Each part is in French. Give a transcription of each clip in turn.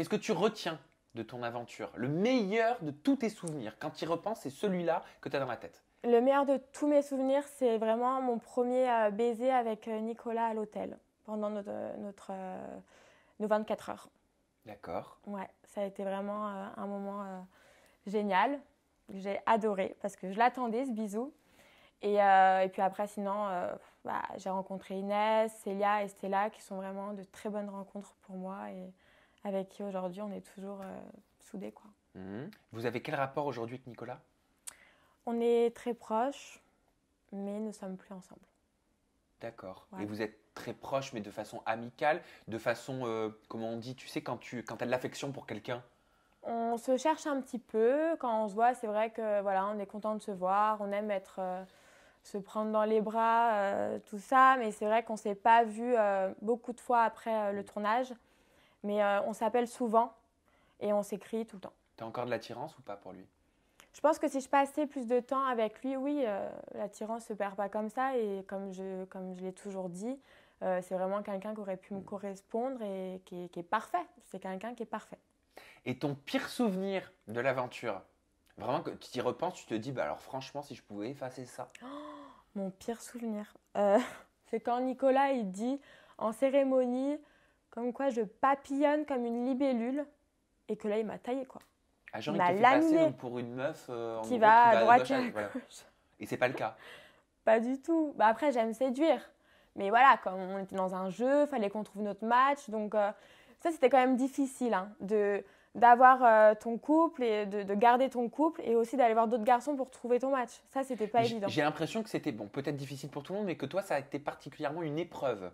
Qu'est-ce que tu retiens de ton aventure? Le meilleur de tous tes souvenirs, quand tu y repenses, c'est celui-là que tu as dans la tête. Le meilleur de tous mes souvenirs, c'est vraiment mon premier baiser avec Nicolas à l'hôtel pendant nos 24 heures. D'accord. Ouais, ça a été vraiment un moment génial. J'ai adoré parce que je l'attendais, ce bisou. Et puis après, sinon, j'ai rencontré Inès, Célia et Stella qui sont vraiment de très bonnes rencontres pour moi et avec qui aujourd'hui on est toujours soudés, quoi. Vous avez quel rapport aujourd'hui avec Nicolas? On est très proches, mais nous ne sommes plus ensemble. D'accord. Ouais. Et vous êtes très proches, mais de façon amicale, de façon, comment on dit, tu sais, quand tu as de l'affection pour quelqu'un? On se cherche un petit peu. Quand on se voit, c'est vrai que voilà, on est content de se voir. On aime se prendre dans les bras, tout ça. Mais c'est vrai qu'on ne s'est pas vu beaucoup de fois après le tournage. Mais on s'appelle souvent et on s'écrit tout le temps. Tu as encore de l'attirance ou pas pour lui? Je pense que si je passais plus de temps avec lui, oui, l'attirance ne se perd pas comme ça. Et comme je l'ai toujours dit, c'est vraiment quelqu'un qui aurait pu me correspondre et qui est parfait. C'est quelqu'un qui est parfait. Et ton pire souvenir de l'aventure? Vraiment, que tu t'y repenses, tu te dis, bah alors franchement, si je pouvais effacer ça. Mon pire souvenir, c'est quand Nicolas il dit en cérémonie comme quoi je papillonne comme une libellule et que là il m'a taillé, quoi. Ah, genre, Il il m'a te fait passer laminé. donc, pour une meuf en Qui gros, va à droite gauche et à voilà. gauche. Et c'est pas le cas. Pas du tout. Bah après j'aime séduire. Mais voilà, comme on était dans un jeu, fallait qu'on trouve notre match. Donc ça c'était quand même difficile hein, d'avoir ton couple et de garder ton couple et aussi d'aller voir d'autres garçons pour trouver ton match. Ça c'était pas évident. J'ai l'impression que c'était, bon, peut-être difficile pour tout le monde, mais que toi, ça a été particulièrement une épreuve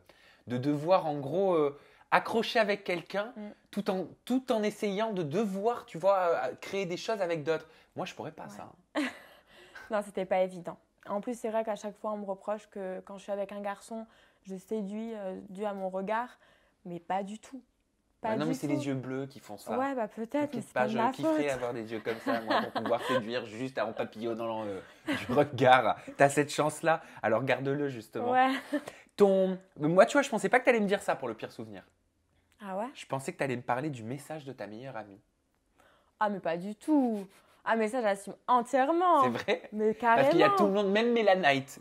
de devoir, en gros, accrocher avec quelqu'un tout en essayant de devoir, tu vois, créer des choses avec d'autres. Moi, je pourrais pas ça. Non, c'était pas évident. En plus, c'est vrai qu'à chaque fois, on me reproche que quand je suis avec un garçon, je séduis dû à mon regard, mais pas du tout. Pas Non, du mais c'est tout. les yeux bleus qui font ça. Ouais, bah peut-être, mais c'est Pas, pas de je ma kifferais faute. avoir des yeux comme ça, moi, pour pouvoir séduire juste en papillonnant du regard. T'as cette chance-là, alors garde-le justement. Ouais. Moi, tu vois, je pensais pas que t'allais me dire ça pour le pire souvenir. Ah ouais? Je pensais que t'allais me parler du message de ta meilleure amie. Ah, mais pas du tout. Ah, mais ça, j'assume entièrement. C'est vrai? Mais carrément. Parce qu'il y a tout le monde, même Mélanite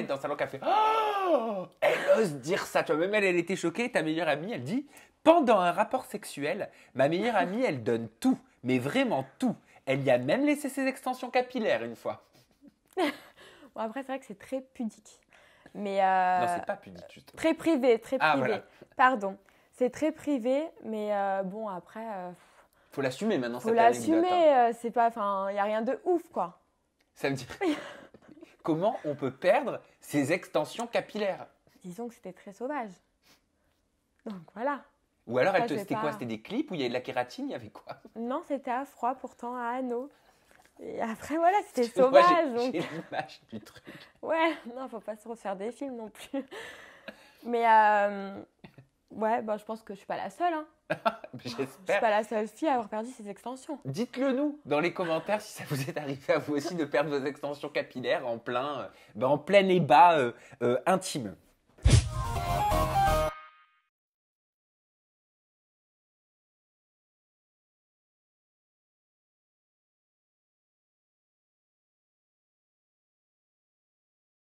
dans le salon qui a fait oh, elle ose dire ça. Tu vois, même elle était choquée. Ta meilleure amie, elle dit pendant un rapport sexuel, ma meilleure amie, elle donne tout, mais vraiment tout. Elle y a même laissé ses extensions capillaires une fois. Bon, après, c'est vrai que c'est très pudique. Mais Non, c'est pas pudique, justement. très privé, très privé. Ah, voilà. Pardon. C'est très privé, mais bon, après, Faut l'assumer maintenant, faut cette anecdote. l'assumer. C'est pas, enfin, il n'y a rien de ouf, quoi. Ça veut dire comment on peut perdre ses extensions capillaires? Disons que c'était très sauvage. Donc voilà. Ou alors, Ça, c'est c'était pas- quoi? C'était des clips où il y avait de la kératine? Il y avait quoi? Non, c'était à froid, pourtant à anneau. Et après, voilà, c'était Moi, sauvage. j'ai Donc... l'image du truc. Ouais, non, faut pas se refaire des films non plus. Mais ouais, bah, je pense que je suis pas la seule. Hein. Je suis J'espère. pas la seule fille à avoir perdu ses extensions. Dites-le nous dans les commentaires si ça vous est arrivé à vous aussi de perdre vos extensions capillaires en plein ébat intime.